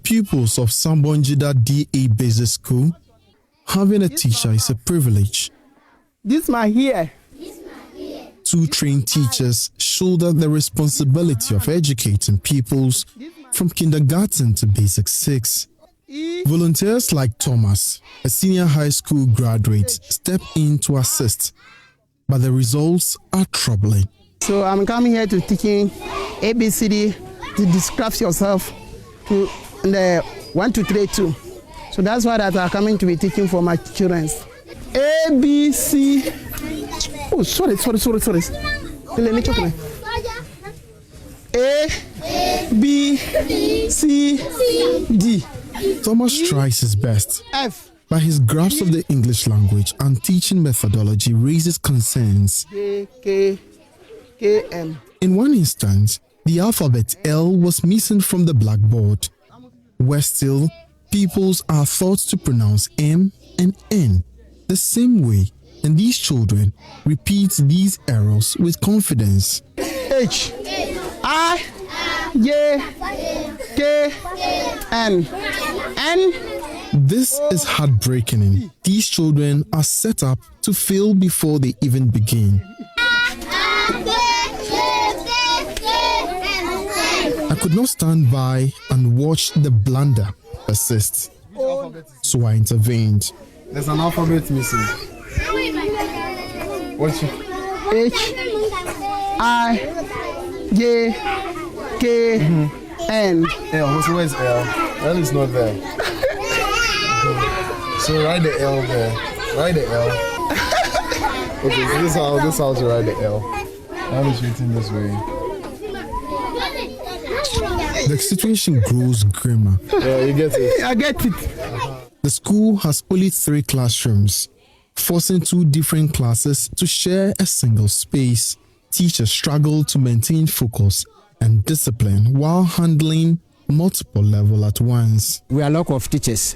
pupils of Sabonjida D Basic School, having a teacher is a privilege. This my here. 2 trained teachers shoulder the responsibility of educating pupils from kindergarten to basic 6. Volunteers like Thomas, a senior high school graduate, step in to assist, but the results are troubling. So I'm coming here to teaching ABCD, to describe yourself, to the 1, 2, 3, 2. So that's why that I'm coming to be teaching for my children. ABC. Oh, sorry. A, B, C, D. Thomas tries his best, F, but his grasp of the English language and teaching methodology raises concerns. K, M. In one instance, the alphabet L was missing from the blackboard. Worse still, pupils are thought to pronounce M and N the same way, and these children repeat these errors with confidence. H, I, J, K, N. This is heartbreaking. These children are set up to fail before they even begin. I could not stand by and watch the blunder persist, so I intervened. There's an alphabet missing. What's it? H, I, J, K, N. L. So where's L? L is not there. So write the L there. Write the L. Okay, so this how to write the L. L is written this way. The situation grows grimmer. Yeah, you get it. I get it. The school has only 3 classrooms, forcing 2 different classes to share a single space. Teachers struggle to maintain focus and discipline while handling multiple levels at once. We are a lot of teachers.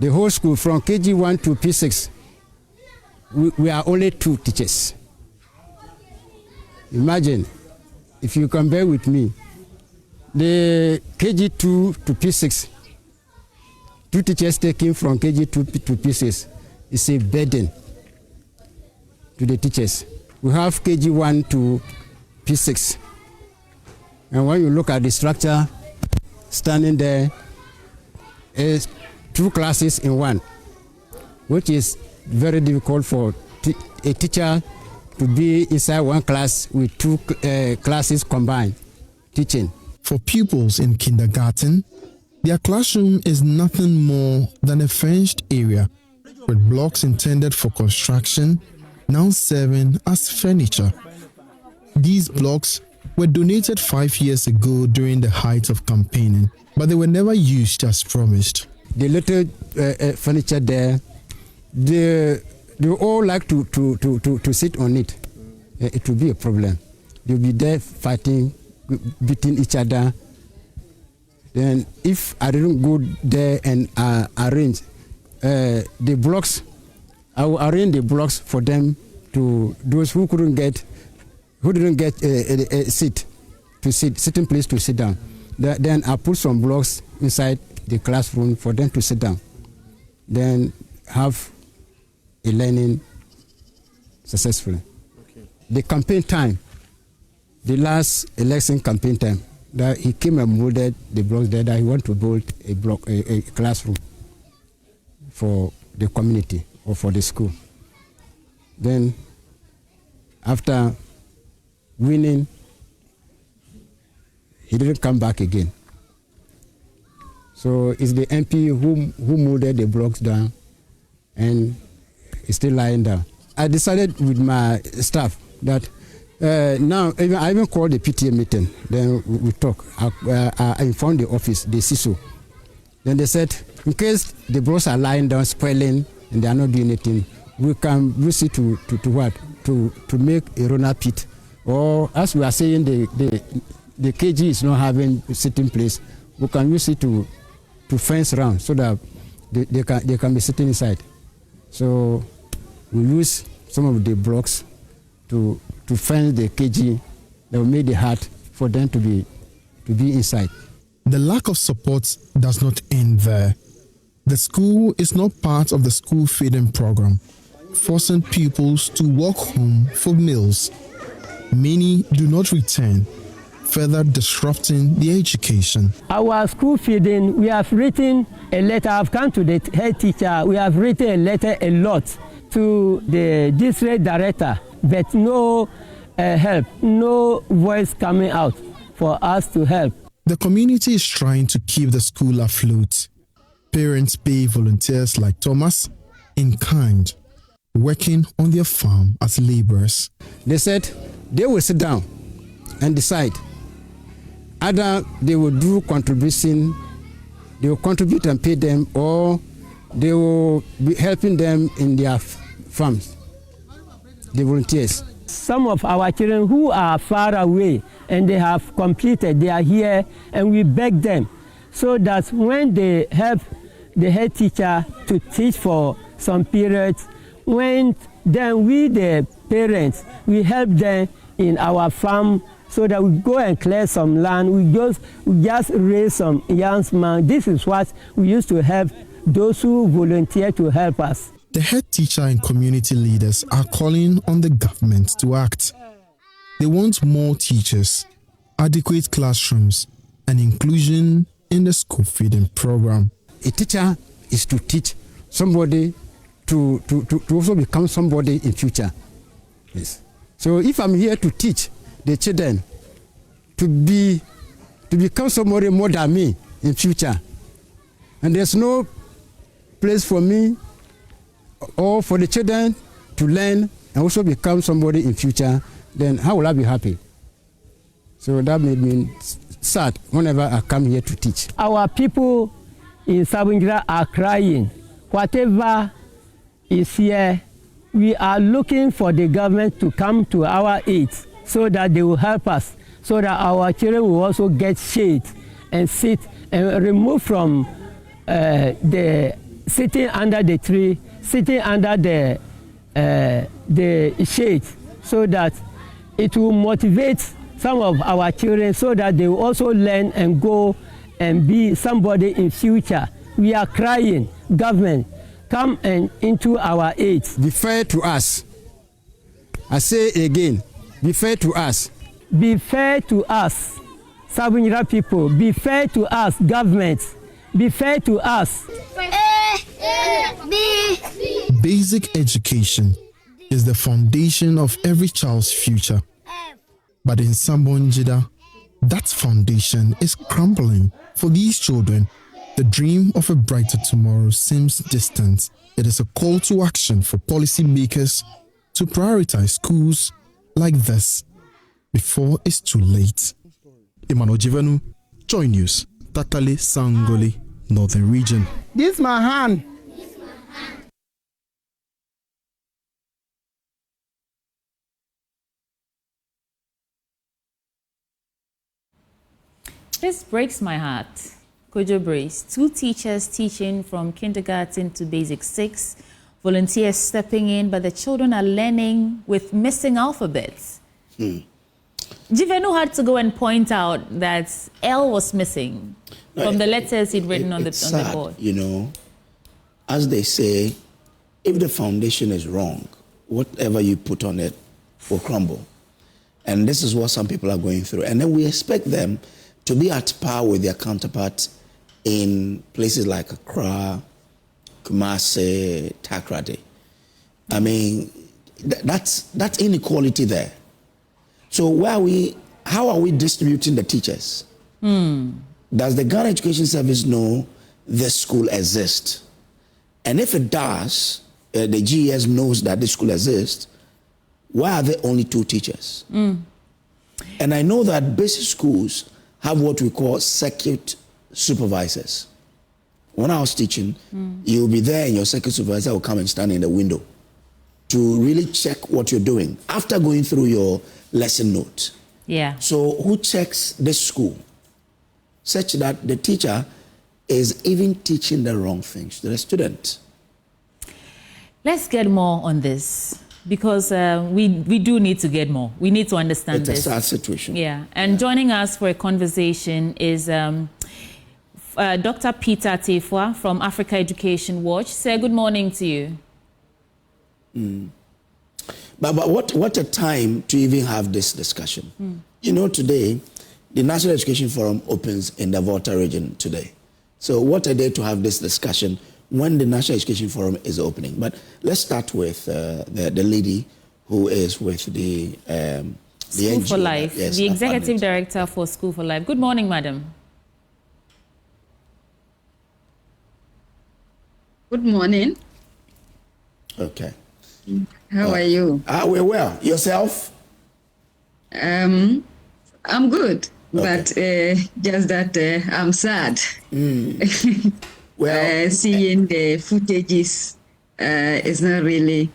The whole school from KG1 to P6, we are only 2 teachers. Imagine, if you compare with me, the KG2 to P6, 2 teachers taking from KG2 to P6 is a burden to the teachers. We have KG1 to P6. And when you look at the structure, standing there is 2 classes in 1, which is very difficult for a teacher to be inside 1 class with 2 classes combined teaching. For pupils in kindergarten, their classroom is nothing more than a fenced area with blocks intended for construction now serving as furniture. These blocks were donated 5 years ago during the height of campaigning, but they were never used as promised. The little furniture there, they all like to sit on it. It will be a problem. They'll be there fighting, beating each other. Then if I didn't go there and arrange the blocks, I will arrange the blocks for them, to those who didn't get a sitting place to sit down. Then I put some blocks inside the classroom for them to sit down. Then have a learning successfully. Okay. The campaign time, the last election campaign time, that he came and molded the blocks there, that he wanted to build a classroom for the community or for the school. Then after winning, he didn't come back again. So it's the MP who molded the blocks down, and it's still lying down. I decided with my staff that now I even called the PTA meeting. Then we talk. I informed the office, the CISO. Then they said, in case the blocks are lying down, spoiling, and they are not doing anything, we can use it to what? To make a runner pit, or as we are saying, the KG is not having a sitting place, we can use it to fence around so that they can be sitting inside. So we use some of the blocks to fence the KG that will make the hut for them to be inside. The lack of support does not end there. The school is not part of the school feeding program, forcing pupils to walk home for meals. Many do not return, further disrupting their education. Our school feeding, we have written a letter. I've come to the head teacher. We have written a letter a lot to the district director, but no help, no voice coming out for us to help. The community is trying to keep the school afloat. Parents pay volunteers like Thomas in kind, working on their farm as laborers. They said they will sit down and decide either they will do contribution, they will contribute and pay them, or they will be helping them in their farms, the volunteers. Some of our children who are far away and they have completed, they are here, and we beg them so that when they help the head teacher to teach for some periods, then we, the parents, we help them in our farm so that we go and clear some land. We just raise some young men. This is what we used to help those who volunteer to help us. The head teacher and community leaders are calling on the government to act. They want more teachers, adequate classrooms, and inclusion in the school feeding program. A teacher is to teach somebody to also become somebody in future. Yes. So if I'm here to teach the children to become somebody more than me in future, and there's no place for me or for the children to learn and also become somebody in future, then how will I be happy? So that made me sad whenever I come here to teach. Our people in Sabonjida are crying. Whatever is here, we are looking for the government to come to our aid so that they will help us, so that our children will also get shade and sit and remove from the sitting under the tree, sitting under the shade, so that it will motivate some of our children so that they will also learn and go and be somebody in future. We are crying, government, come and into our aid. Be fair to us. I say again, be fair to us. Be fair to us, Sabonjida people. Be fair to us, government. Be fair to us. Basic education is the foundation of every child's future. But in Sabonjida, that foundation is crumbling. For these children, the dream of a brighter tomorrow seems distant. It is a call to action for policymakers to prioritize schools like this before it's too late. Emmanuel Jivenu, Joy News, Tatale Sangole, Northern Region. This my hand. This breaks my heart. Kojo Brace, 2 teachers teaching from kindergarten to basic 6, volunteers stepping in, but the children are learning with missing alphabets. Jivenu had to go and point out that L was missing from the letters he'd written on the board. You know, as they say, if the foundation is wrong, whatever you put on it will crumble. And this is what some people are going through. And then we expect them to be at par with their counterparts in places like Accra, Kumasi, Takoradi. I mean, that's inequality there. So how are we distributing the teachers? Does the Ghana Education Service know this school exists? And if it does, the GES knows that this school exists, why are there only 2 teachers? And I know that basic schools have what we call circuit supervisors. When I was teaching, you'll be there and your circuit supervisor will come and stand in the window to really check what you're doing after going through your lesson note. Yeah. So who checks this school such that the teacher is even teaching the wrong things to the student? Let's get more on this, because we do need to get more. We need to understand this. It's a sad situation. Yeah. And joining us for a conversation is Dr. Peter Tefua from Africa Education Watch. Sir, good morning to you. But what a time to even have this discussion. You know, today, the National Education Forum opens in the Volta region today. So what a day to have this discussion when the National Education Forum is opening. But let's start with the lady who is with the School NGO, for Life, yes, the Executive apartment. Director for School for Life. Good morning, madam. Good morning. Okay. How are you? We're well. Yourself? I'm good, Okay. but just that I'm sad. Well, Seeing the footages is not really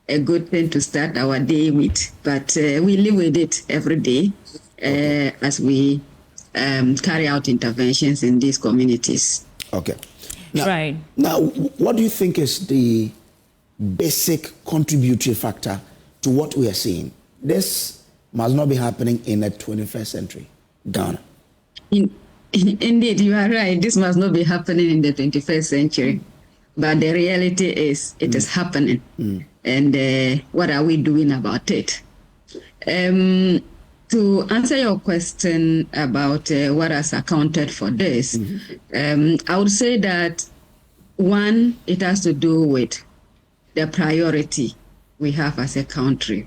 a good thing to start our day with, but we live with it every day as we carry out interventions in these communities. okay. Now, Right. Now, what do you think is the basic contributory factor to what we are seeing? This must not be happening in the 21st century, Ghana. Indeed, you are right. This must not be happening in the 21st century. But the reality is it is happening. And what are we doing about it? To answer your question about what has accounted for this, I would say that, one, it has to do with the priority we have as a country.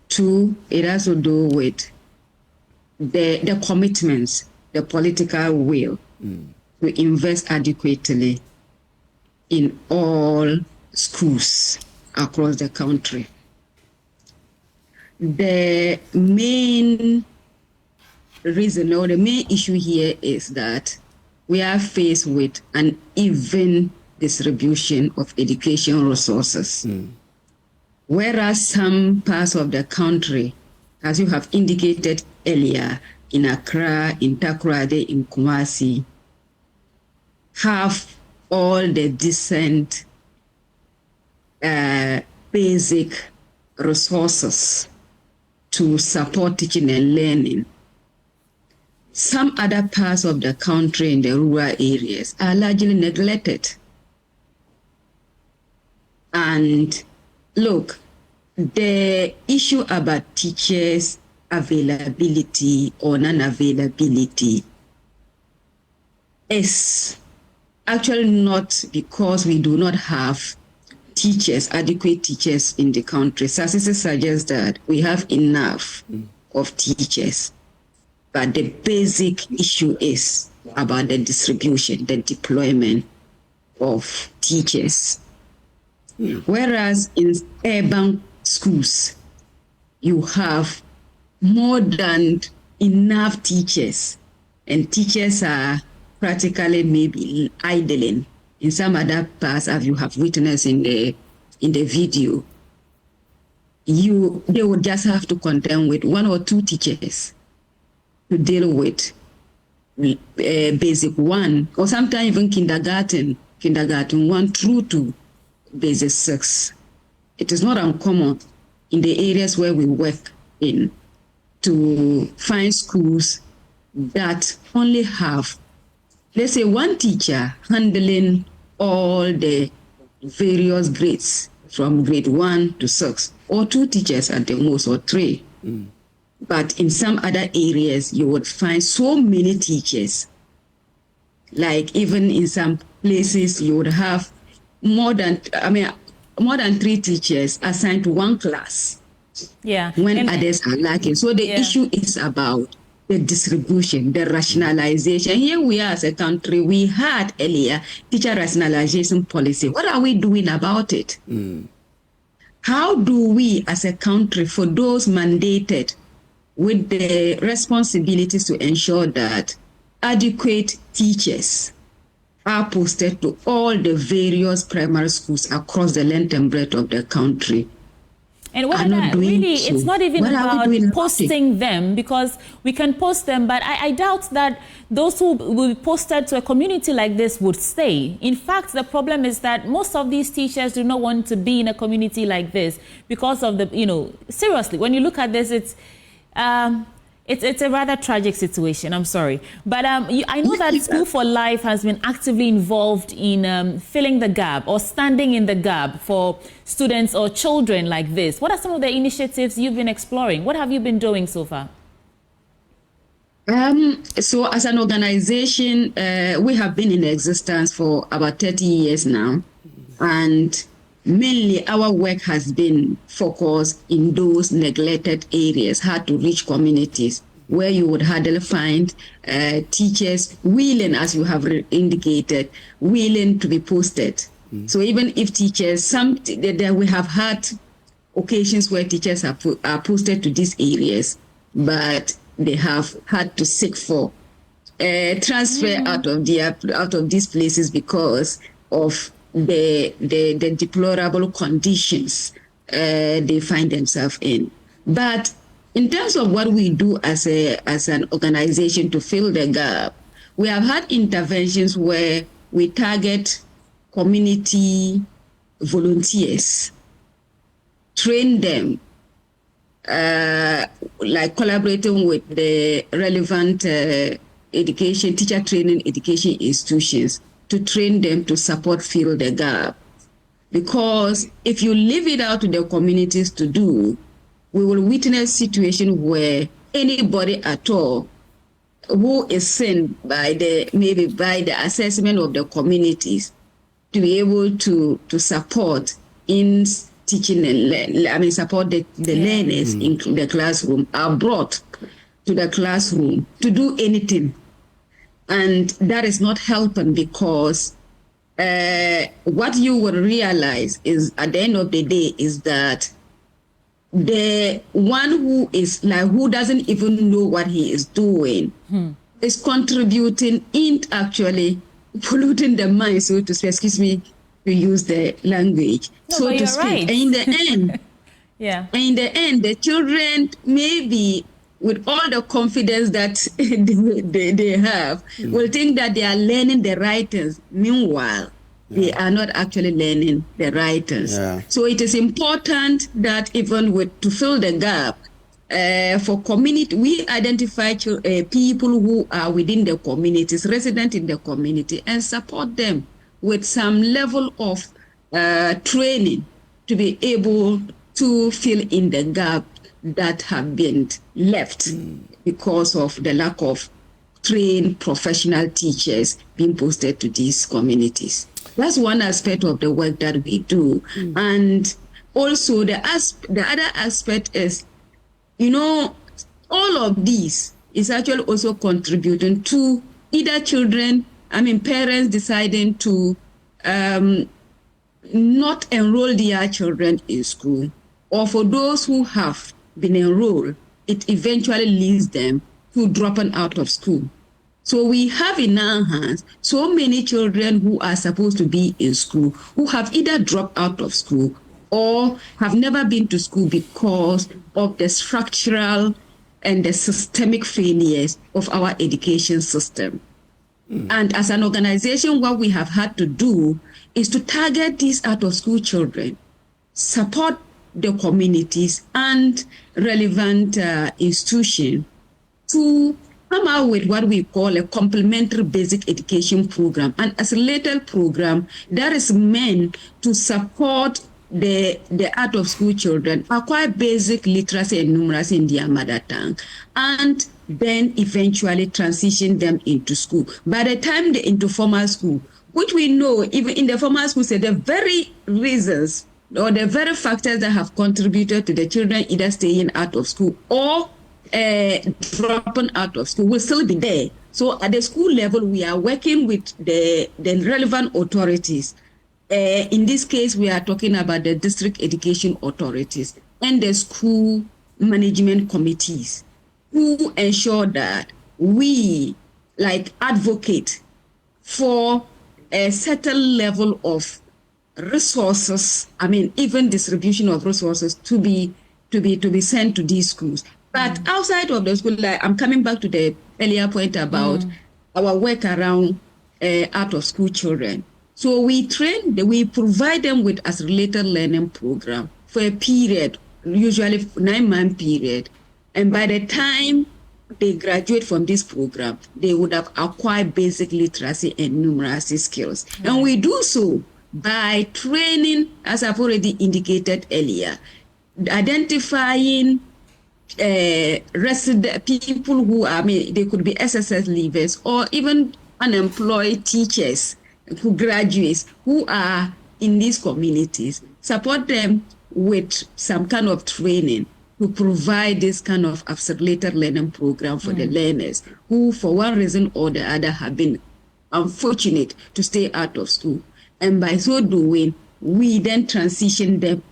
Two, it has to do with the commitments, the political will to invest adequately in all schools across the country. The main reason or the main issue here is that we are faced with an even distribution of education resources. Whereas some parts of the country, as you have indicated earlier, in Accra, in Takoradi, in Kumasi, have all the decent basic resources to support teaching and learning. Some other parts of the country in the rural areas are largely neglected. And look, the issue about teachers' availability or non-availability is actually not because we do not have teachers, adequate teachers in the country. Statistics suggest that we have enough of teachers. But the basic issue is about the distribution, the deployment of teachers. Whereas in urban schools, you have more than enough teachers, and teachers are practically maybe idling. In some other parts, as you have witnessed in the video, they would just have to contend with one or two teachers to deal with basic one, or sometimes even kindergarten 1 through to basic 6. It is not uncommon in the areas where we work in to find schools that only have, let's say, one teacher handling all the various grades from grade 1 to 6, or two teachers at the most, or 3. But in some other areas, you would find so many teachers. Like even in some places, you would have more than 3 teachers assigned to one class. Yeah. When others are lacking. So the issue is about the distribution, the rationalization. Here we are as a country, we had earlier teacher rationalization policy. What are we doing about it? How do we as a country, for those mandated with the responsibilities to ensure that adequate teachers are posted to all the various primary schools across the length and breadth of the country? And what that really, so. it's not even What about about posting them, because we can post them, but I doubt that those who will be posted to a community like this would stay. In fact, the problem is that most of these teachers do not want to be in a community like this because of the, seriously, when you look at this, It's a rather tragic situation. I'm sorry. But I know that School for Life has been actively involved in filling the gap or standing in the gap for students or children like this. What are some of the initiatives you've been exploring? What have you been doing so far? So as an organization, we have been in existence for about 30 years now. And mainly our work has been focused in those neglected areas, hard to reach communities, where you would hardly find teachers willing, as you have indicated, willing to be posted. So even if teachers, we have had occasions where teachers are posted to these areas, but they have had to seek for transfer out of these places because of the deplorable conditions they find themselves in. But in terms of what we do as an organization to fill the gap, we have had interventions where we target community volunteers, train them, like collaborating with the relevant teacher training education institutions to train them to support fill the gap. Because if you leave it out to the communities to do, we will witness situation where anybody at all who is seen by the assessment of the communities to be able to support in teaching and support the learners in the classroom are brought to the classroom to do anything. And that is not helping because what you will realize is at the end of the day is that the one who is who doesn't even know what he is doing is contributing in actually polluting the mind, so to speak, excuse me to use the language, so to speak. Right. And in the end, in the end, the children maybe with all the confidence that they have, will think that they are learning the writings. Meanwhile, they are not actually learning the writings. So it is important that even to fill the gap, for community, we identify people who are within the communities, resident in the community, and support them with some level of training to be able to fill in the gap that have been left because of the lack of trained professional teachers being posted to these communities. That's one aspect of the work that we do. And also the other aspect is, all of these is actually also contributing to either parents deciding to not enroll their children in school, or for those who have been enrolled, it eventually leads them to dropping out of school. So we have in our hands so many children who are supposed to be in school who have either dropped out of school or have never been to school because of the structural and the systemic failures of our education system. And as an organization, what we have had to do is to target these out-of-school children, support the communities and relevant institutions to come out with what we call a complementary basic education program, an accelerated program that is meant to support the out-of-school children acquire basic literacy and numeracy in their mother tongue, and then eventually transition them into school. By the time they're into formal school, which we know even in the formal school, the very reasons or the very factors that have contributed to the children either staying out of school or dropping out of school will still be there. So at the school level, we are working with the relevant authorities. In this case, we are talking about the district education authorities and the school management committees who ensure that we advocate for a certain level of resources, even distribution of resources to be sent to these schools. But outside of the school, I'm coming back to the earlier point about our work around out-of-school children. So we provide them with a related learning program. for a period, usually 9-month period. And by the time they finish the 9 months, they are able to transition into school. So we have in our hands so many children who are supposed to be in school who have either dropped out of school or have never been to school because of the structural and the systemic failures of our education system. And as an organization, what we have had to do is to target these out-of-school children, support the community and relevant institutions to be able to support fill the gap. they graduate from this program, they would have acquired basic literacy and numeracy skills. And we do so by training, as I've already indicated earlier, identifying resident people who are, they could be SSS leavers or even unemployed teachers who graduates who are in these communities, support them with some kind of training to provide this kind of accelerated learning program for the learners who, for one reason or the other, have been unfortunate to stay out of school. And by so doing, we then transition them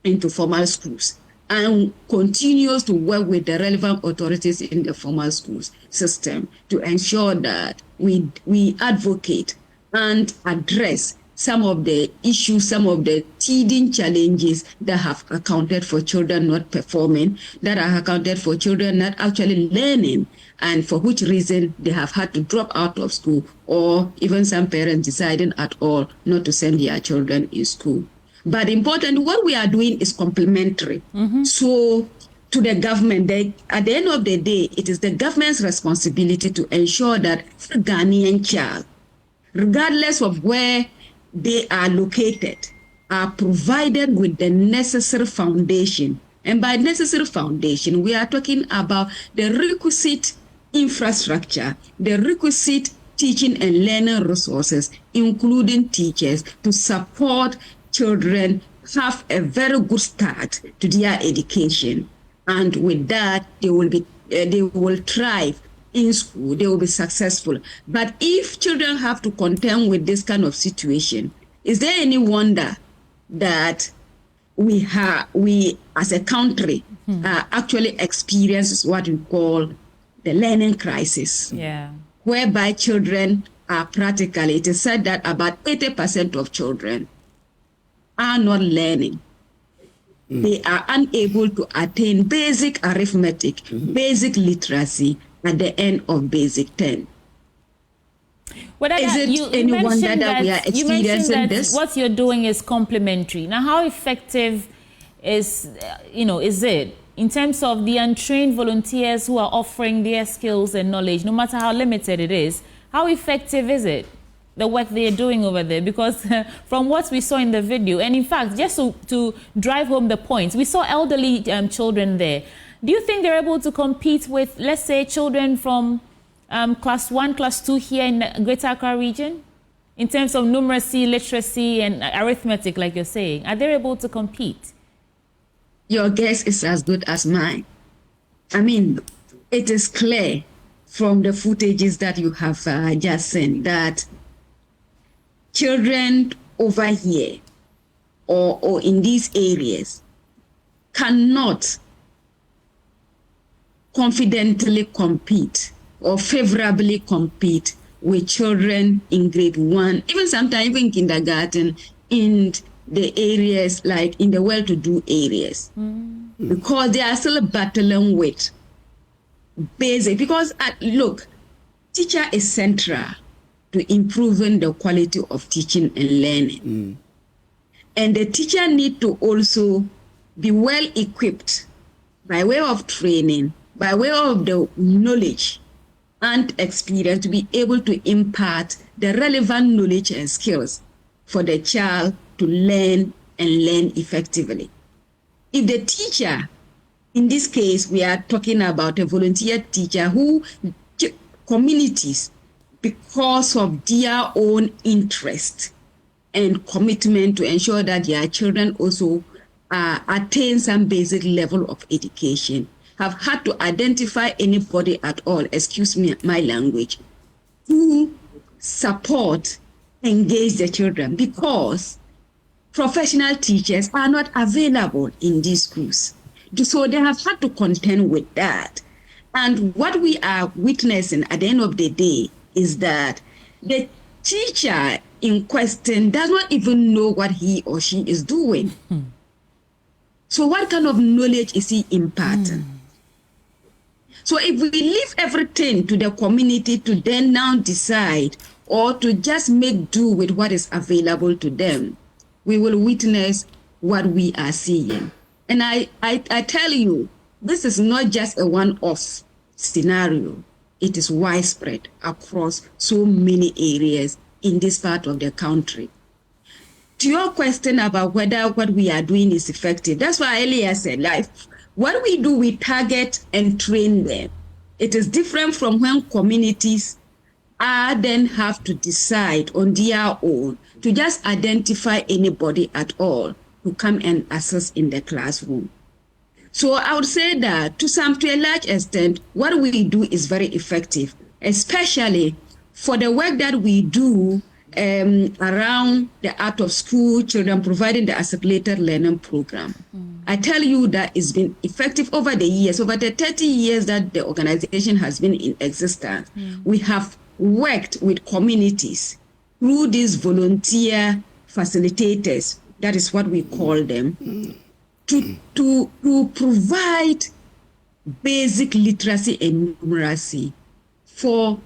into formal schools and continues to work with the relevant authorities in the formal schools system to ensure that we advocate and address some of the issues, some of the teething challenges that have accounted for children not performing, that are accounted for children not actually learning, and for which reason they have had to drop out of school, or even some parents deciding at all not to send their children in school. But important, what we are doing is complementary. So to the government, at the end of the day, it is the government's responsibility to ensure that every Ghanaian child, regardless of where they are located, are provided with the necessary foundation. And by necessary foundation, we are talking about the requisite infrastructure, the requisite teaching and learning resources, including teachers, to support children have a very good start to their education. And with that, they will thrive in school, they will be successful. But if children have to contend with this kind of situation, is there any wonder that we as a country actually experience what we call the learning crisis? Yeah. Whereby children are practically, it is said that about 80% of children are not learning. They are unable to attain basic arithmetic, basic literacy at the end of basic 10. Is it any wonder that we are experiencing this? What you're doing is complementary. Now, how effective is it in terms of the untrained volunteers who are offering their skills and knowledge, no matter how limited it is? How effective is it, the work they're doing over there? Because from what we saw in the video, and in fact, just to drive home the points, we saw elderly children there. Do you think they're able to compete with, let's say, children from class 1, class 2 here in the Greater Accra region? In terms of numeracy, literacy, and arithmetic, like you're saying, are they able to compete? Your guess is as good as mine. I mean, it is clear from the footages that you have just seen that children over here or in these areas cannot confidently compete or favorably compete with children in grade 1, even sometimes even kindergarten, in the areas like in the well-to-do areas, because they are still battling with basic, because look, teacher is central to improving the quality of teaching and learning. And the teacher need to also be well equipped by way of training, by way of the knowledge and experience to be able to impart the relevant knowledge and skills for the child to learn and learn effectively. If the teacher, in this case, we are talking about a volunteer teacher who communities, because of their own interest and commitment to ensure that their children also attain some basic level of education, have had to identify anybody at all, excuse me, my language, who support, engage the children, because professional teachers are not available in these schools. So they have had to contend with that. And what we are witnessing at the end of the day is that the teacher in question does not even know what he or she is doing. So what kind of knowledge is he imparting? So if we leave everything to the community to then now decide or to just make do with what is available to them, we will witness what we are seeing. And I tell you, this is not just a one-off scenario. It is widespread across so many areas in this part of the country. To your question about whether what we are doing is effective, that's why I earlier said, like, what we do, we target and train them. It is different from when communities then have to decide on their own to just identify anybody at all to come and assist in the classroom. So I would say that to a large extent, what we do is very effective, especially for the work that we do around the out of school children, providing the assimilated learning program. I tell you that it's been effective over the years, over the 30 years that the organization has been in existence. We have worked with communities through these volunteer facilitators, that is what we call them, to provide basic literacy and numeracy for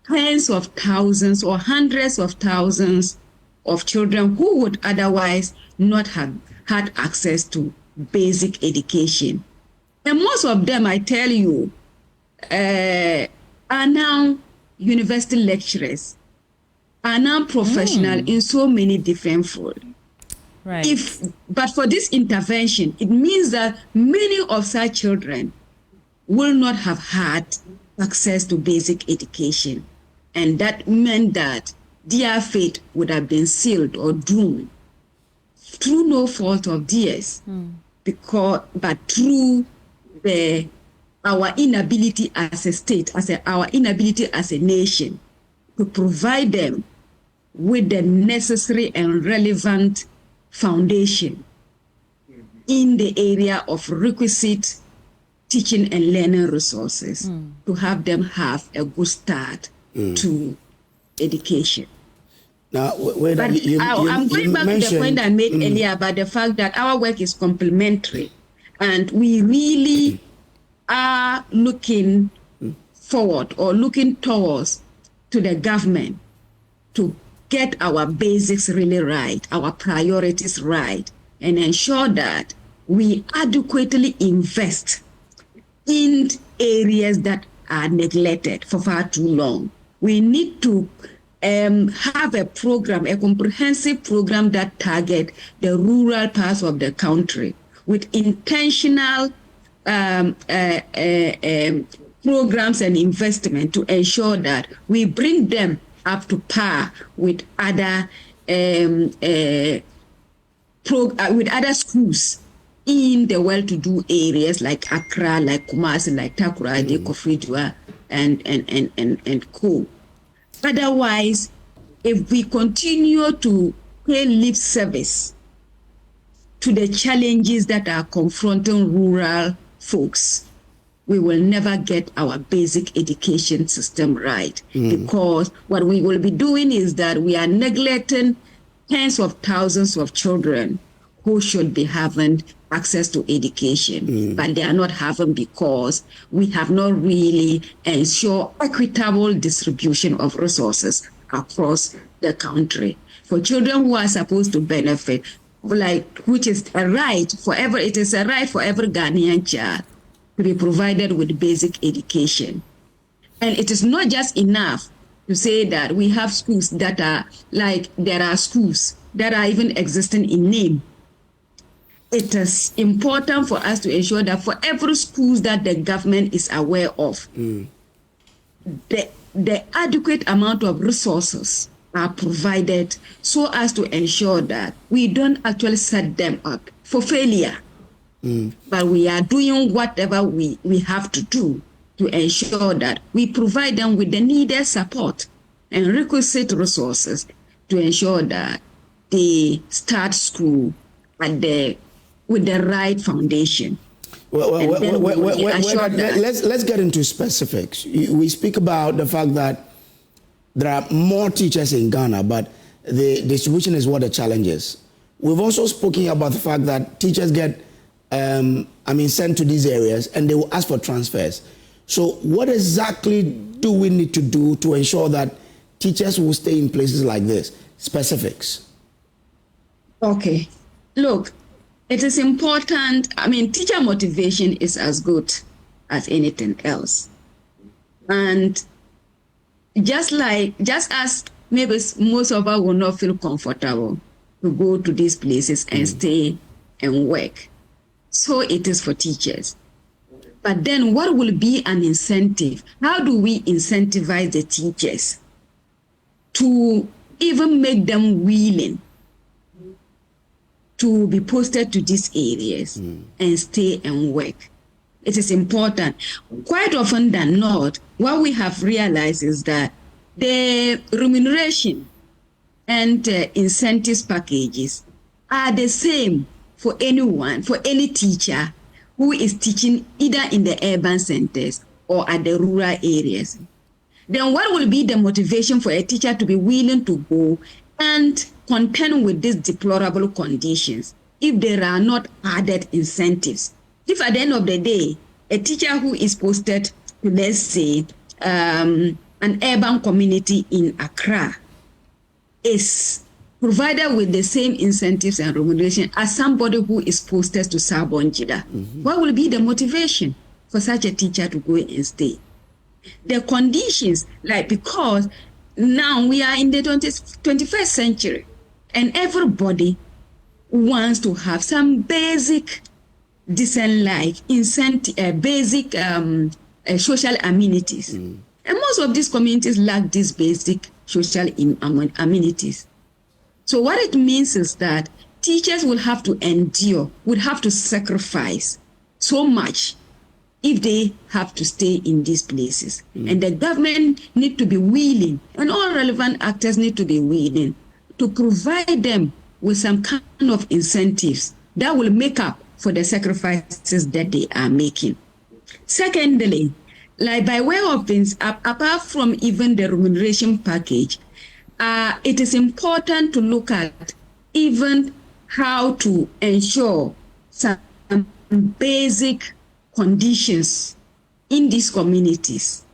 tens of thousands or hundreds of thousands of children who would otherwise not have had access to basic education. And most of them, I tell you, are now university lecturers, are now professional in so many different fields. Right. But for this intervention, it means that many of such children will not have had access to basic education. And that meant that their fate would have been sealed or doomed through no fault of theirs, but through our inability as a state, our inability as a nation to provide them with the necessary and relevant foundation in the area of requisite teaching and learning resources to have them have a good start to education. Now, I'm going back to the point I made earlier about the fact that our work is complementary, and we really are looking forward or looking towards to the government to get our basics really right, our priorities right, and ensure that we adequately invest in areas that are neglected for far too long. We need to have a program, a comprehensive program that target the rural parts of the country with intentional programs and investment to ensure that we bring them up to par with other schools in the well-to-do areas like Accra, like Kumasi, like Takoradi, Kofridua, and Co. Otherwise, if we continue to pay lip service to the challenges that are confronting rural folks, we will never get our basic education system right. Because what we will be doing is that we are neglecting tens of thousands of children who should be having access to education, but they are not having because we have not really ensured equitable distribution of resources across the country. For children who are supposed to benefit, which is a right for every Ghanaian child to be provided with basic education. And it is not just enough to say that we have schools that are there are schools that are even existing in name. It is important for us to ensure that for every school that the government is aware of, the adequate amount of resources are provided so as to ensure that we don't actually set them up for failure. But we are doing whatever we have to do to ensure that we provide them with the needed support and requisite resources to ensure that they start school with the right foundation. Let's get into specifics. We speak about the fact that there are more teachers in Ghana, but the distribution is what the challenge is. We've also spoken about the fact that teachers get sent to these areas and they will ask for transfers. So what exactly do we need to do to ensure that teachers will stay in places like this? Specifics. Okay. Look, it is important. Teacher motivation is as good as anything else. And just as maybe most of us will not feel comfortable to go to these places and stay and work, so it is for teachers. But then what will be an incentive? How do we incentivize the teachers to even make them willing to be posted to these areas and stay and work? It is important. Quite often than not, what we have realized is that the remuneration and incentives packages are the same for anyone, for any teacher who is teaching either in the urban centers or at the rural areas. Then what will be the motivation for a teacher to be willing to go and contend with these deplorable conditions if there are not added incentives? If at the end of the day, a teacher who is posted to, let's say, an urban community in Accra is provided with the same incentives and remuneration as somebody who is posted to Sabonjida, what will be the motivation for such a teacher to go and stay? The conditions, like, because now we are in the 21st century and everybody wants to have some basic decent life, basic social amenities. And most of these communities lack these basic social amenities. So what it means is that teachers will have to endure, would have to sacrifice so much if they have to stay in these places. And the government need to be willing, and all relevant actors need to be willing to provide them with some kind of incentives that will make up for the sacrifices that they are making. Secondly, like by way of things, apart from even the remuneration package, it is important to look at even how to ensure some basic conditions in these communities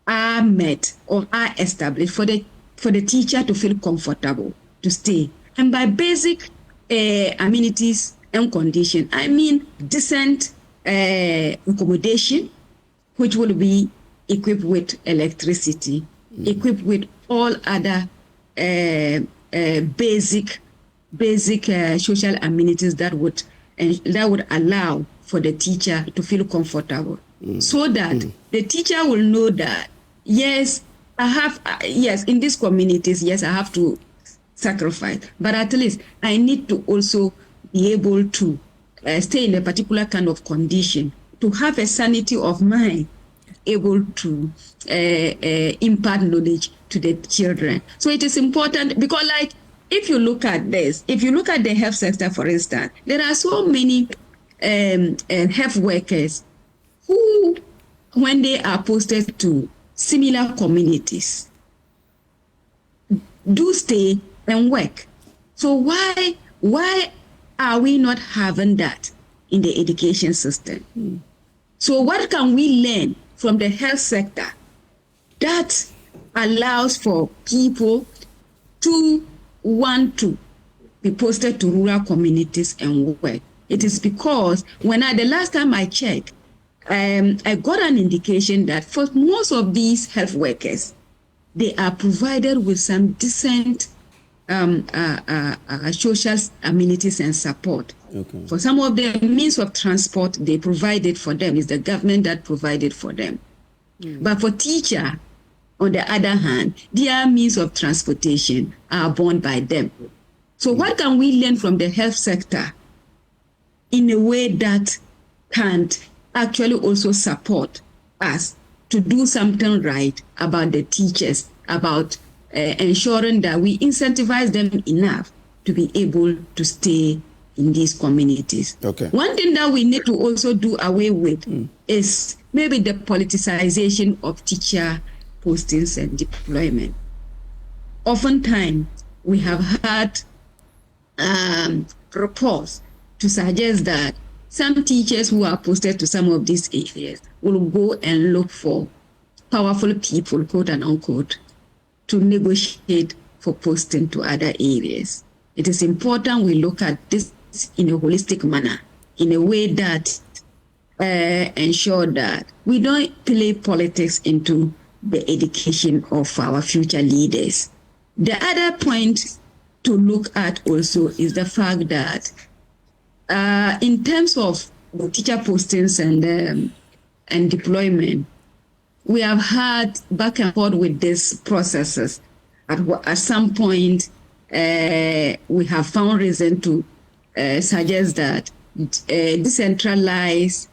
are met or are established for the teacher to feel comfortable to stay. And by basic amenities and condition, I mean decent accommodation, which will be equipped with electricity, equipped with all other basic social amenities that would allow for the teacher to feel comfortable, so that the teacher will know that yes, in these communities, yes, I have to sacrifice, but at least I need to also be able to stay in a particular kind of condition, to have a sanity of mind, able to impart knowledge to the children. So it is important because, like, if you look at this, if you look at the health sector, for instance, there are so many health workers who, when they are posted to similar communities, do stay and work. So why are we not having that in the education system? So what can we learn from the health sector that allows for people to want to be posted to rural communities and work? It is because the last time I checked, I got an indication that for most of these health workers, they are provided with some decent social amenities and support. Okay. For some of the means of transport, they provided for them. It's the government that provided for them. But for teacher, on the other hand, their means of transportation are borne by them. So what can we learn from the health sector in a way that can actually also support us to do something right about the teachers, about ensuring that we incentivize them enough to be able to stay in these communities? Okay. One thing that we need to also do away with is maybe the politicization of teacher postings and deployment. Oftentimes, we have had reports to suggest that some teachers who are posted to some of these areas will go and look for powerful people, quote and unquote, to negotiate for posting to other areas. It is important we look at this in a holistic manner, in a way that ensure that we don't play politics into the education of our future leaders. The other point to look at also is the fact that in terms of the teacher postings and deployment, we have had back and forth with these processes. At some point, we have found reason to suggest that a decentralized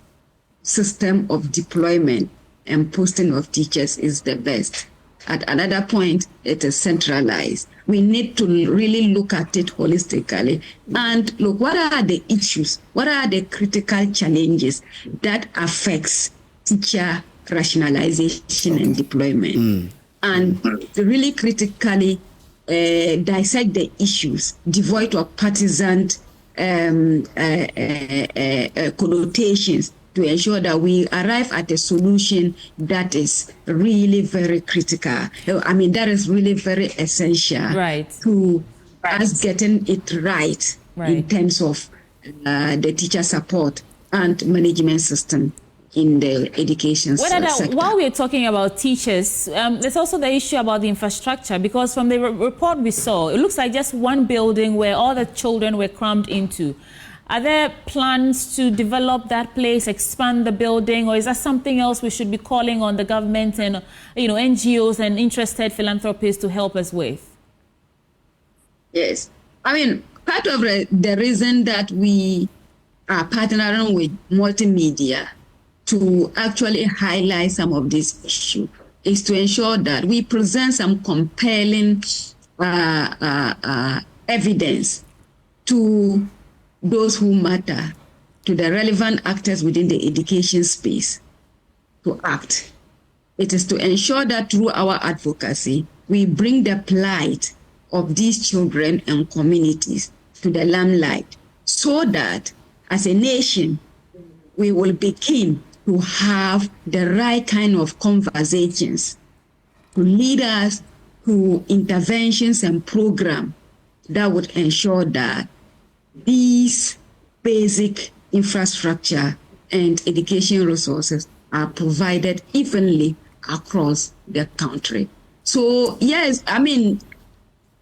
system of deployment and posting of teachers is the best. At another point, it is centralized. We need to really look at it holistically and look, what are the issues? What are the critical challenges that affects teacher rationalization and deployment? And really critically dissect the issues devoid of partisan connotations to ensure that we arrive at a solution that is really very critical. I mean, that is really very essential to us getting it right in terms of the teacher support and management system in the education sector. While we're talking about teachers, there's also the issue about the infrastructure, because from the report we saw, it looks like just one building where all the children were crammed into. Are there plans to develop that place, expand the building, or is that something else we should be calling on the government and NGOs and interested philanthropists to help us with? Yes. I mean, part of the reason that we are partnering with multimedia to actually highlight some of these issues is to ensure that we present some compelling evidence to those who matter, to the relevant actors within the education space to act. It is to ensure that through our advocacy, we bring the plight of these children and communities to the limelight so that as a nation, we will begin to have the right kind of conversations to lead us to interventions and programs that would ensure that these basic infrastructure and education resources are provided evenly across the country. So yes, I mean,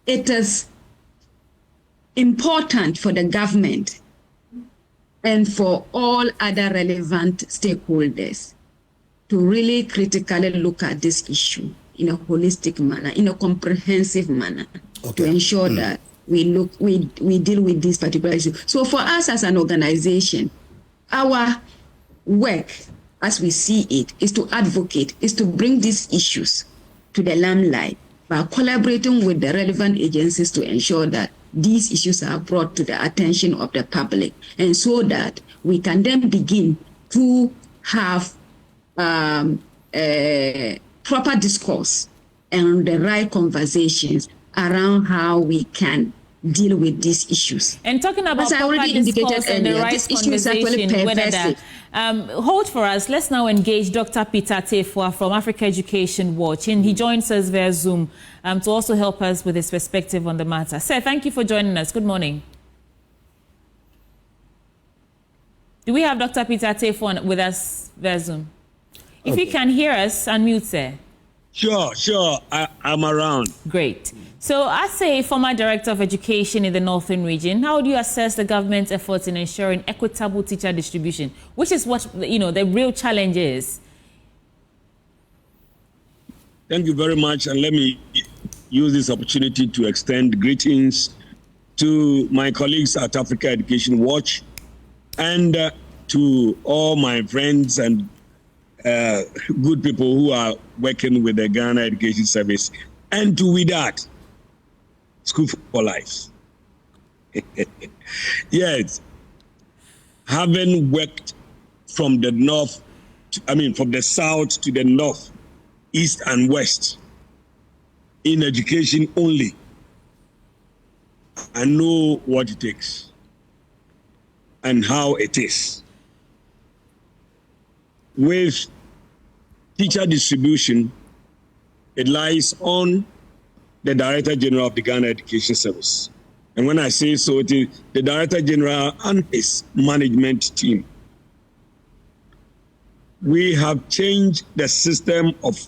it is important for the government and for all other relevant stakeholders to really critically look at this issue in a holistic manner, in a comprehensive manner, to ensure that we deal with this particular issue. So for us as an organization, our work, as we see it, is to advocate, is to bring these issues to the limelight by collaborating with the relevant agencies to ensure that these issues are brought to the attention of the public, and so that we can then begin to have a proper discourse and the right conversations around how we can deal with these issues. And talking about proper discourse and the right conversation, hold for us. Let's now engage Dr. Peter Tefua from Africa Education Watch, and he joins us via Zoom to also help us with his perspective on the matter. Sir, thank you for joining us. Good morning. Do we have Dr. Peter Tefua with us via Zoom? If you can hear us, unmute, sir. Sure. I'm around. Great. So, as a former Director of Education in the Northern Region, how do you assess the government's efforts in ensuring equitable teacher distribution, which is what, the real challenge is? Thank you very much, and let me use this opportunity to extend greetings to my colleagues at Africa Education Watch and to all my friends and good people who are working with the Ghana Education Service, and to WIDAT, School for Life. Yes, having worked from the from the south to the north, east and west, in education only, I know what it takes and how it is. With teacher distribution, it lies on the Director General of the Ghana Education Service. And when I say so, it is the Director General and his management team. we have changed the system of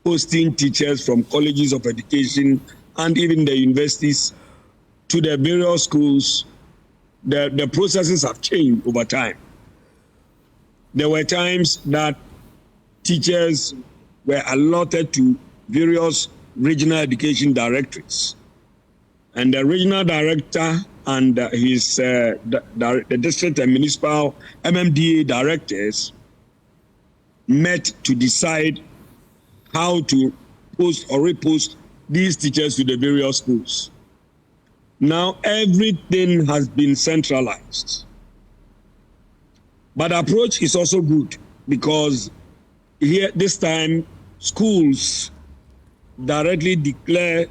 posting teachers from colleges of education and even the universities to the various schools. The processes have changed over time. There were times that teachers were allotted to various regional education directorates, and the regional director and his the district and municipal MMDA directors met to decide how to post or repost these teachers to the various schools. Now everything has been centralized. But the approach is also good because here this time schools directly declare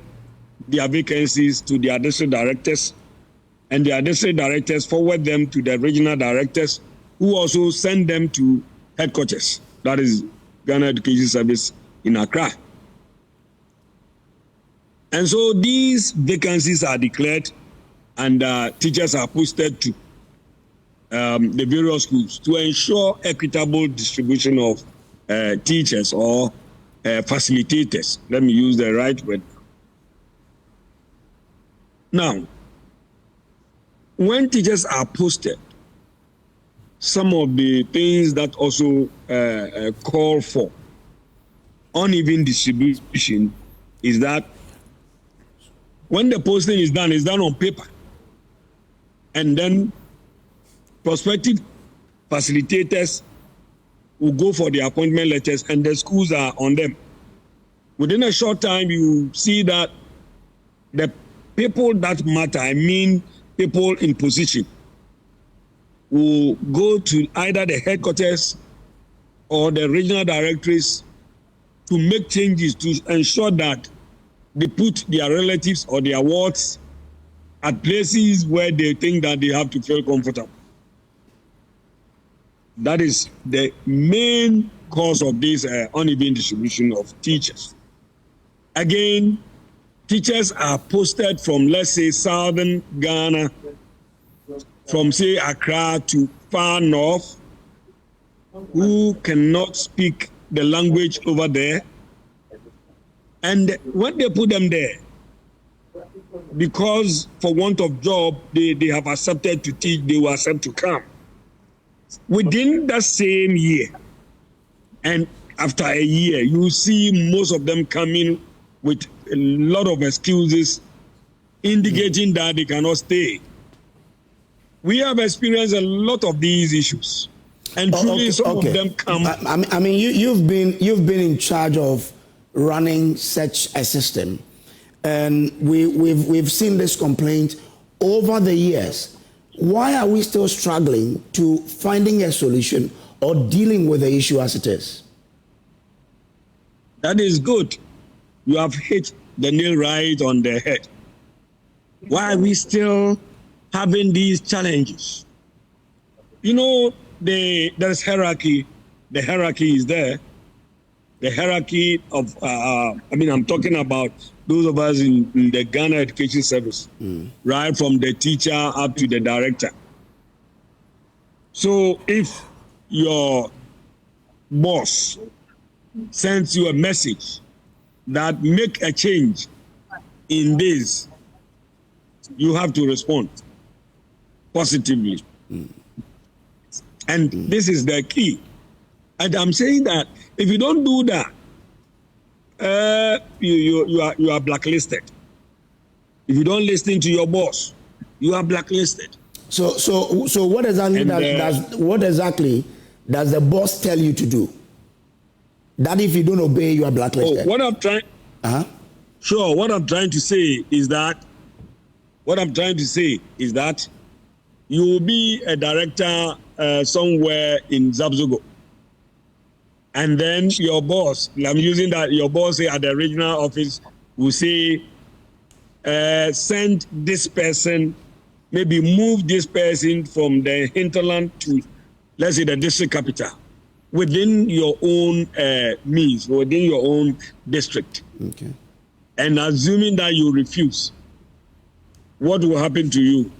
their vacancies to their district directors, and their district directors forward them to the regional directors, who also send them to headquarters, that is Ghana Education Service in Accra. And so these vacancies are declared, and teachers are posted to the various schools to ensure equitable distribution of teachers or facilitators. Let me use the right word. Now, when teachers are posted, some of the things that also call for uneven distribution is that when the posting is done on paper, and then prospective facilitators will go for the appointment letters and the schools are on them. Within a short time, you see that the people that matter, I mean people in position, will go to either the headquarters or the regional directories to make changes to ensure that they put their relatives or their wards at places where they think that they have to feel comfortable. That is the main cause of this uneven distribution of teachers. Again, teachers are posted from, let's say, southern Ghana, from, say, Accra to far north, who cannot speak the language over there. And when they put them there, because for want of job, they have accepted to teach, they will accept to come. Within that same year, and after a year, you see most of them coming with a lot of excuses, indicating that they cannot stay. We have experienced a lot of these issues, and truly some of them come. I mean, you've been in charge of running such a system, and we've seen this complaint over the years. Why are we still struggling to finding a solution or dealing with the issue as it is? That is good. You have hit the nail right on the head. Why are we still having these challenges? You know, there's hierarchy. The hierarchy is there. The hierarchy of, I'm talking about those of us in the Ghana Education Service, right from the teacher up to the director. So if your boss sends you a message that make a change in this, you have to respond positively. And this is the key. And I'm saying that if you don't do that, you are blacklisted. If you don't listen to your boss, you are blacklisted. So what exactly does the boss tell you to do? That if you don't obey, you are blacklisted. What I'm trying to say is that you will be a director somewhere in Zabzogo. And then your boss, I'm using that, your boss at the regional office will say, send this person, maybe move this person from the hinterland to, let's say, the district capital, within your own means, within your own district. Okay. And assuming that you refuse, what will happen to you?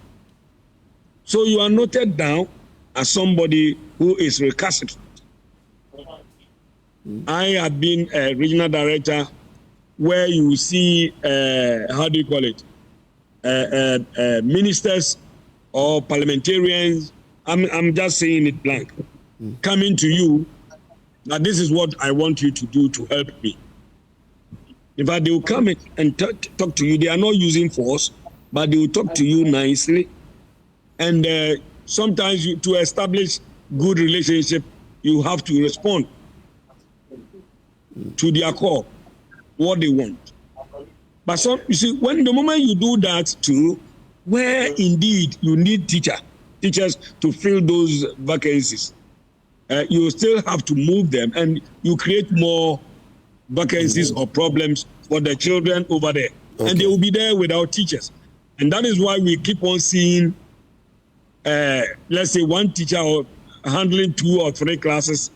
So you are noted down as somebody who is recalcitrant. I have been a regional director where you see, how do you call it, ministers or parliamentarians, I'm just saying it blank, coming to you that this is what I want you to do to help me. In fact, they will come and talk to you. They are not using force, but they will talk to you nicely. And sometimes to establish good relationship, you have to respond to their call, what they want. But some, you see, when the moment you do that too, where indeed you need teachers to fill those vacancies, you still have to move them, and you create more vacancies or problems for the children over there. Okay. And they will be there without teachers. And that is why we keep on seeing, let's say, one teacher handling 2 or 3 classes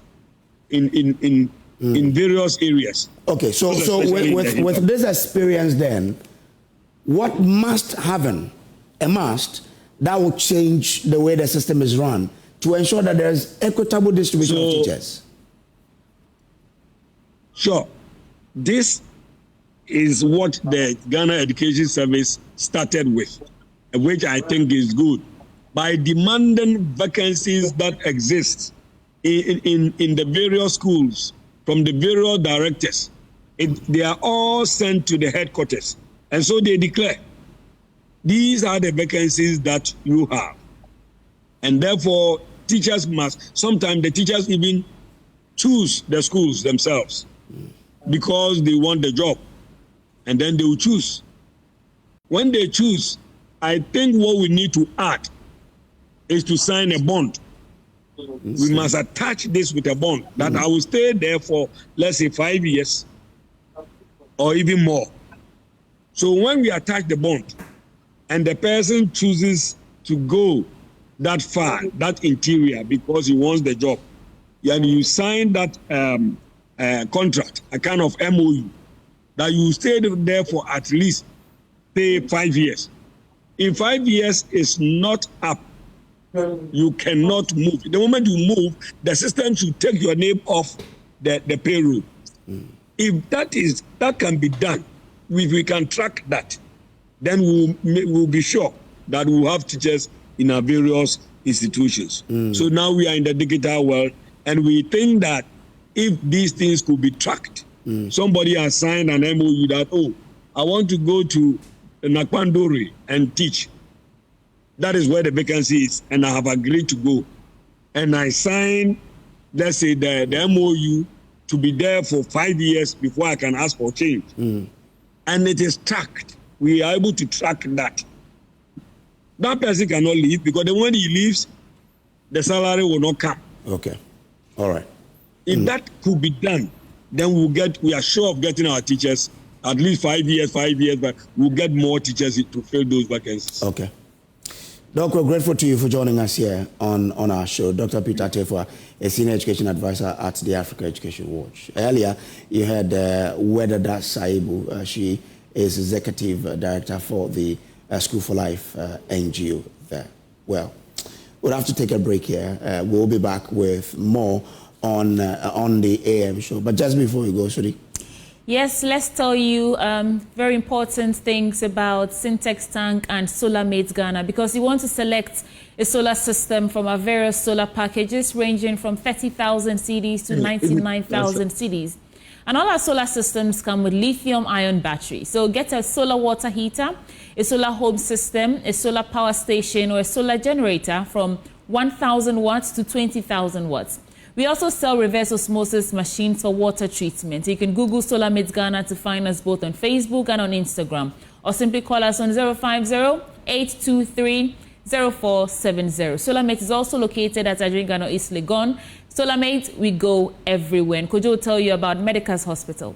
in various areas. Okay, so with this experience then, what must happen, a must, that will change the way the system is run to ensure that there's equitable distribution of teachers? Sure. This is what the Ghana Education Service started with, which I think is good. By demanding vacancies that exist in the various schools from the various directors, they are all sent to the headquarters. And so they declare, these are the vacancies that you have. And therefore, teachers must, sometimes the teachers even choose the schools themselves because they want the job. And then they will choose. When they choose, I think what we need to add is to sign a bond. We must attach this with a bond that I will stay there for, let's say, 5 years or even more. So when we attach the bond and the person chooses to go that far, that interior, because he wants the job, and you sign that contract, a kind of MOU, that you stay there for at least, say, 5 years. If 5 years is not up, you cannot move. The moment you move, the system should take your name off the payroll. If that can be done, if we can track that, then we'll be sure that we'll have teachers in our various institutions. So now we are in the digital world, and we think that if these things could be tracked, somebody has signed an MOU that, I want to go to Nakwandori and teach. That is where the vacancy is, and I have agreed to go. And I signed, let's say, the MOU to be there for 5 years before I can ask for change. And it is tracked. We are able to track that. That person cannot leave, because then when he leaves, the salary will not come. Okay. All right. If that could be done, then we are sure of getting our teachers at least 5 years, but we'll get more teachers to fill those vacancies. Okay. Doc, we're grateful to you for joining us here on our show. Dr. Peter Tefua, a senior education advisor at the Africa Education Watch. Earlier, you heard Wedada Saibu. She is executive director for the School for Life NGO there. Well, we'll have to take a break here. We'll be back with more on the AM show. But just before we go, Shuri. Yes, let's tell you very important things about Syntex Tank and SolarMate Ghana, because you want to select a solar system from our various solar packages ranging from 30,000 cedis to 99,000 cedis. And all our solar systems come with lithium-ion battery. So get a solar water heater, a solar home system, a solar power station, or a solar generator from 1,000 watts to 20,000 watts. We also sell reverse osmosis machines for water treatment. You can Google SolarMate Ghana to find us both on Facebook and on Instagram, or simply call us on 050-823-0470. SolarMate is also located at Adrian East Legon. SolarMate, we go everywhere. And Kojo will tell you about Medical's Hospital.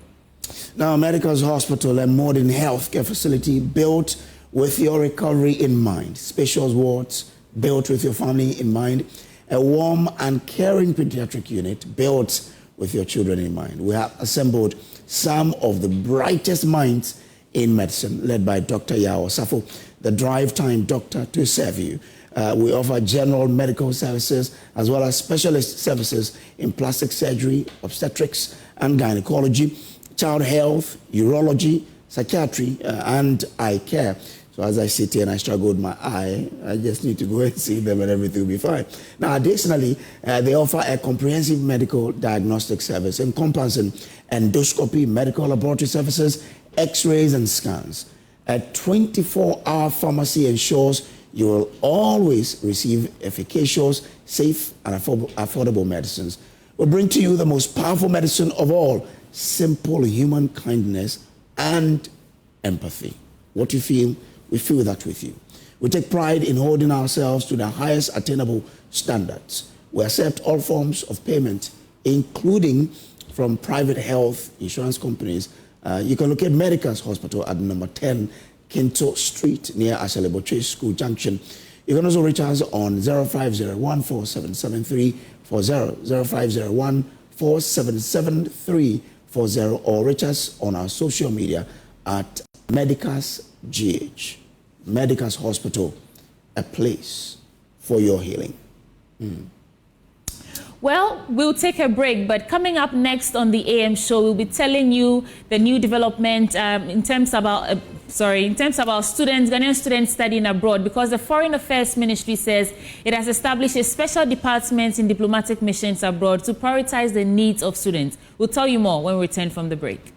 Now, Medical's Hospital, a modern healthcare facility built with your recovery in mind. Spacious wards built with your family in mind. A warm and caring pediatric unit built with your children in mind. We have assembled some of the brightest minds in medicine, led by Dr. Yao Safo, the drive time doctor to serve you. We offer general medical services as well as specialist services in plastic surgery, obstetrics and gynecology, child health, urology, psychiatry, and eye care. So as I sit here and I struggle with my eye, I just need to go and see them and everything will be fine. Now, additionally, they offer a comprehensive medical diagnostic service encompassing endoscopy, medical laboratory services, x-rays and scans. A 24-hour pharmacy ensures you will always receive efficacious, safe and affordable medicines. We bring to you the most powerful medicine of all, simple human kindness and empathy. What you feel, we feel that with you. We take pride in holding ourselves to the highest attainable standards. We accept all forms of payment, including from private health insurance companies. You can locate Medicas Hospital at number 10 Kinto Street near Aseleboche School Junction. You can also reach us on 0501-477340, 0501-477340, or reach us on our social media at Medicas GH. Medicas Hospital, a place for your healing. Well, we'll take a break, but coming up next on the AM show, we'll be telling you the new development in terms of our students, Ghanaian students studying abroad, because the Foreign Affairs Ministry says it has established a special department in diplomatic missions abroad to prioritize the needs of students. We'll tell you more when we return from the break.